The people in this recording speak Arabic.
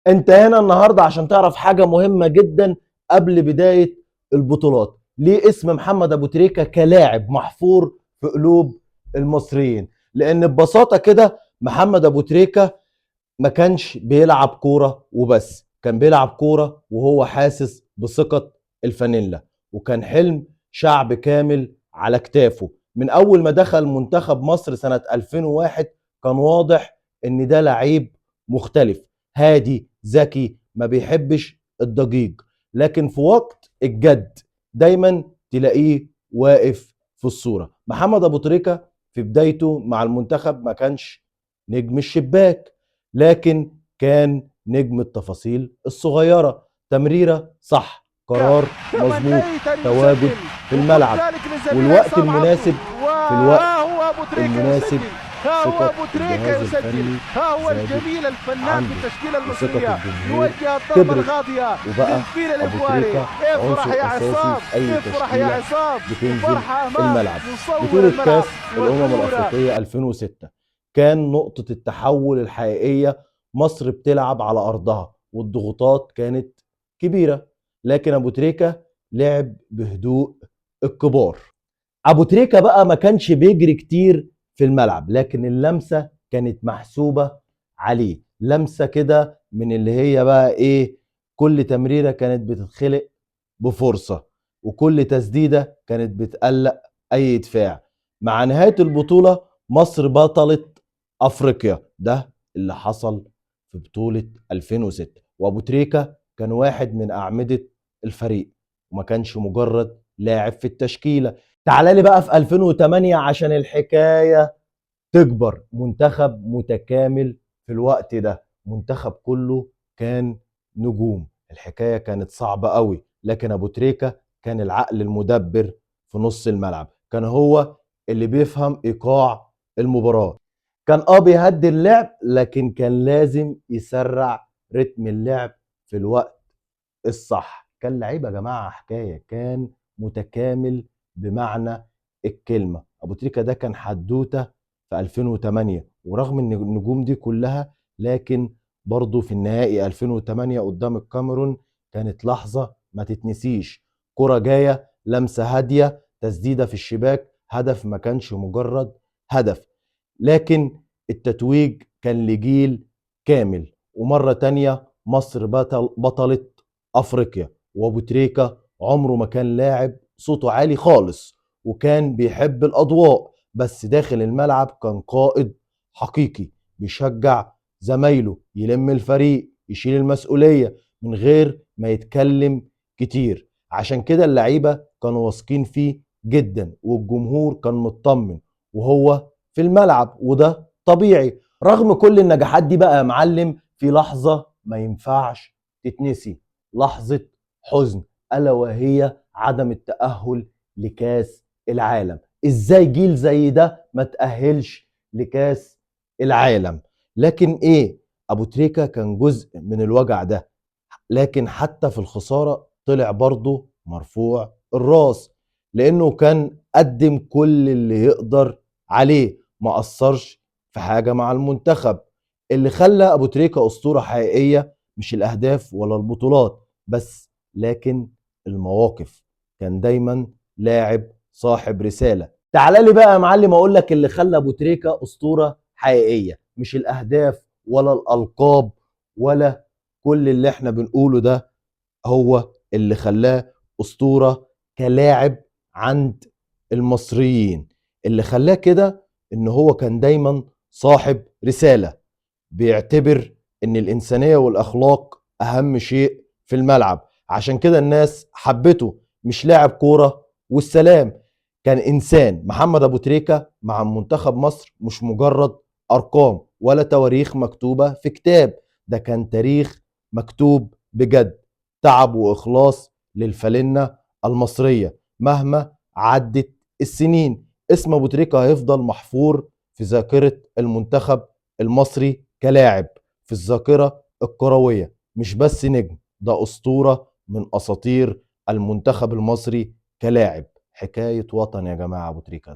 انت هنا النهارده عشان تعرف حاجه مهمه جدا قبل بدايه البطولات. ليه اسم محمد ابو تريكه كلاعب محفور في قلوب المصريين؟ لان ببساطه كده محمد ابو تريكه ما كانش بيلعب كوره وبس، كان بيلعب كوره وهو حاسس بثقه الفانيلا، وكان حلم شعب كامل على كتافه. من اول ما دخل منتخب مصر سنه 2001 كان واضح ان ده لعيب مختلف، هادي ذكي ما بيحبش الضجيج، لكن في وقت الجد دايما تلاقيه واقف في الصوره. محمد ابو تريكه في بدايته مع المنتخب ما كانش نجم الشباك، لكن كان نجم التفاصيل الصغيرة، تمريرة صح، قرار مظبوط، تواجد في الملعب والوقت المناسب في الوقت هو ابو تريكة المناسب. يسجل، ها هو ثقة ابو تريكة الجهاز يسجل، الفني ها هو زادت الجميل الفنان في عنده، التشكيلة وثقة المصرية الجمهور يوجه الضربة كبرت، القاضية وبقى للفيل أبو الإفواري. تريكة افرح عنصر يا أساسي عصام، في أي افرح يا تشكيلة عصام، بتنزل وفرحة امام الملعب. مصور بطولة الملعب كاس الأمم والكورة. الأفريقية 2006 كان نقطة التحول الحقيقية. مصر بتلعب على أرضها والضغوطات كانت كبيرة، لكن أبو تريكة لعب بهدوء الكبار. أبو تريكة بقى ما كانش بيجري كتير في الملعب، لكن اللمسة كانت محسوبة عليه، لمسة كده من اللي هي بقى إيه، كل تمريرة كانت بتتخلق بفرصة، وكل تسديدة كانت بتقلق أي دفاع. مع نهاية البطولة مصر بطلة أفريقيا، ده اللي حصل في بطولة 2006، وأبو تريكة كان واحد من أعمدة الفريق وما كانش مجرد لاعب في التشكيلة. تعال لي بقى في 2008 عشان الحكاية تكبر. منتخب متكامل في الوقت ده، منتخب كله كان نجوم. الحكاية كانت صعبة قوي، لكن أبو تريكة كان العقل المدبر في نص الملعب، كان هو اللي بيفهم إيقاع المباراة. كان بيهدي اللعب، لكن كان لازم يسرع رتم اللعب في الوقت الصح. كان لعيب يا جماعة حكاية، كان متكامل بمعنى الكلمة. أبو تريكة ده كان حدوتة في 2008، ورغم ان النجوم دي كلها، لكن برضه في النهائي 2008 قدام الكاميرون كانت لحظة ما تتنسيش. كرة جاية، لمسة هادية، تسديدة في الشباك، هدف ما كانش مجرد هدف، لكن التتويج كان لجيل كامل. ومرة تانية مصر بطلة أفريقيا، وأبو تريكة عمره ما كان لاعب صوته عالي خالص، وكان بيحب الأضواء، بس داخل الملعب كان قائد حقيقي، بيشجع زمايله، يلم الفريق، يشيل المسؤولية من غير ما يتكلم كتير. عشان كده اللعيبة كانوا واثقين فيه جدا، والجمهور كان مطمن وهو في الملعب، وده طبيعي. رغم كل النجاحات دي بقى يا معلم، في لحظة ما ينفعش تتنسي، لحظة حزن، ألا وهي عدم التأهل لكاس العالم. ازاي جيل زي ده ما تأهلش لكاس العالم؟ لكن ايه، ابو تريكة كان جزء من الوجع ده، لكن حتى في الخسارة طلع برضه مرفوع الراس، لانه كان قدم كل اللي يقدر عليه، ما قصرش في حاجة مع المنتخب. اللي خلى ابو تريكة اسطورة حقيقية مش الاهداف ولا البطولات بس، لكن المواقف. كان دايما لاعب صاحب رسالة. تعال لي بقى يا معلم اقول لك اللي خلى ابو تريكة اسطورة حقيقية، مش الاهداف ولا الالقاب ولا كل اللي احنا بنقوله ده، هو اللي خلاه اسطورة كلاعب عند المصريين. اللي خلاه كده ان هو كان دايما صاحب رسالة، بيعتبر ان الانسانية والاخلاق اهم شيء في الملعب. عشان كده الناس حبته، مش لاعب كورة والسلام، كان انسان. محمد ابو تريكة مع منتخب مصر مش مجرد ارقام ولا تواريخ مكتوبة في كتاب، ده كان تاريخ مكتوب بجد، تعب واخلاص للفالنة المصرية. مهما عدت السنين اسم ابو تريكة هيفضل محفور في ذاكرة المنتخب المصري كلاعب، في الذاكرة الكروية. مش بس نجم، ده أسطورة من أساطير المنتخب المصري كلاعب. حكاية وطن يا جماعة أبو تريكة.